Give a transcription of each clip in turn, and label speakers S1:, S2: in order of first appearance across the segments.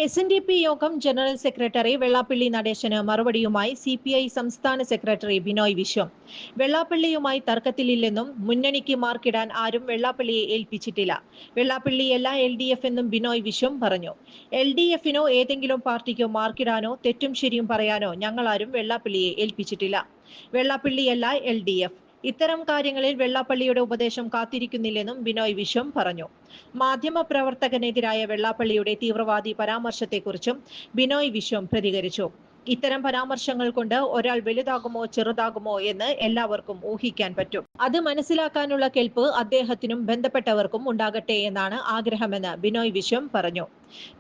S1: SNDP യോഗം general secretary Vellappally Natesan മറുപടിയുമായി CPI സംസ്ഥാന സെക്രട്ടറി ബിനോയ് വിശ്വം. വെള്ളാപ്പള്ളിയുമായി തർക്കത്തിലില്ലെന്നും മുന്നണിക്ക് മാർക്കിടാൻ ആരും വെള്ളാപ്പള്ളിയെ ഏൽപ്പിച്ചിട്ടില്ല. വെള്ളാപ്പള്ളിയല്ല LDF എന്നും ബിനോയ് വിശ്വം പറഞ്ഞു. LDFനോ ഏതെങ്കിലും പാർട്ടിക്കോ മാർക്കിടാനോ തെറ്റും ശരിയും പറയാനോ ഞങ്ങളാരും വെള്ളാപ്പള്ളിയെ ഏൽപ്പിച്ചിട്ടില്ല. വെള്ളാപ്പള്ളിയല്ല LDF. ഇത്തരം കാര്യങ്ങളിൽ വെള്ളാപ്പള്ളിയുടെ ഉപദേശം കാത്തിരിക്കുന്നില്ലെന്നും ബിനോയ് വിശ്വം പറഞ്ഞു. മാധ്യമപ്രവർത്തകനെതിരായ വെള്ളാപ്പള്ളിയുടെ തീവ്രവാദി പരാമർശത്തെക്കുറിച്ചും ബിനോയ് വിശ്വം പ്രതികരിച്ചു. ഇത്തരം പരാമർശങ്ങൾ കൊണ്ട് ഒരാൾ വലുതാകുമോ ചെറുതാകുമോ എന്ന് എല്ലാവർക്കും ഊഹിക്കാൻ പറ്റും. അത് മനസ്സിലാക്കാനുള്ള കെൽപ്പ് അദ്ദേഹത്തിനും ബന്ധപ്പെട്ടവർക്കും ഉണ്ടാകട്ടെ എന്നാണ് ആഗ്രഹമെന്ന് ബിനോയ് വിശ്വം പറഞ്ഞു.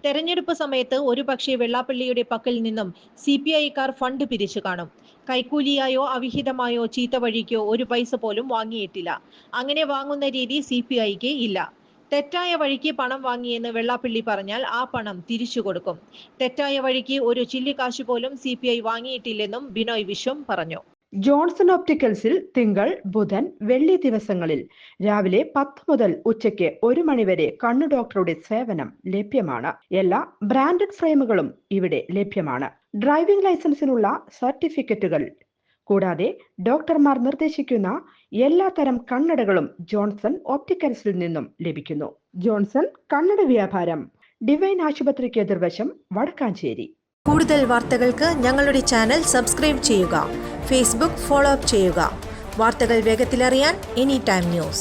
S1: തെരഞ്ഞെടുപ്പ് സമയത്ത് ഒരുപക്ഷെ വെള്ളാപ്പള്ളിയുടെ പക്കൽ നിന്നും CPIക്കാർ ഫണ്ട് പിരിച്ചു കാണും. കൈക്കൂലിയായോ അവിഹിതമായോ ചീത്ത വഴിക്കോ ഒരു പൈസ പോലും വാങ്ങിയിട്ടില്ല. അങ്ങനെ വാങ്ങുന്ന രീതി CPIക്ക് ഇല്ല. തെറ്റായ വഴിക്ക് പണം വാങ്ങിയെന്ന് വെള്ളാപ്പള്ളി പറഞ്ഞാൽ ആ പണം തിരിച്ചു കൊടുക്കും. തെറ്റായ വഴിക്ക് ഒരു ചില്ലിക്കാശ് പോലും CPI വാങ്ങിയിട്ടില്ലെന്നും ബിനോയ് വിശ്വം പറഞ്ഞു.
S2: ജോൺസൺ ഓപ്റ്റിക്കൽസിൽ തിങ്കൾ, ബുധൻ, വെള്ളി ദിവസങ്ങളിൽ രാവിലെ 10 മുതൽ ഉച്ചയ്ക്ക് 1 മണിവരെ കണ്ണു ഡോക്ടറുടെ സേവനം ലഭ്യമാണ്. എല്ലാ ബ്രാൻഡഡ് ഫ്രെയിമുകളും ഇവിടെ ലഭ്യമാണ്. ഡ്രൈവിംഗ് ലൈസൻസിനുള്ള സർട്ടിഫിക്കറ്റുകൾ കൂടാതെ ഡോക്ടർമാർ നിർദ്ദേശിക്കുന്ന എല്ലാത്തരം കണ്ണടകളും ജോൺസൺ ഓപ്റ്റിക്കൽസിൽ നിന്നും ലഭിക്കുന്നു. ജോൺസൺ കണ്ണട വ്യാപാരം, ഡിവൈൻ ആശുപത്രിക്ക് എതിർവശം, വടക്കാഞ്ചേരി.
S1: കൂടുതൽ വാർത്തകൾക്ക് ഞങ്ങളുടെ ചാനൽ സബ്സ്ക്രൈബ് ചെയ്യുക. Facebook ഫോളോ അപ്പ് ചെയ്യുക. വാർത്തകൾ വേഗത്തിലറിയാൻ Anytime News.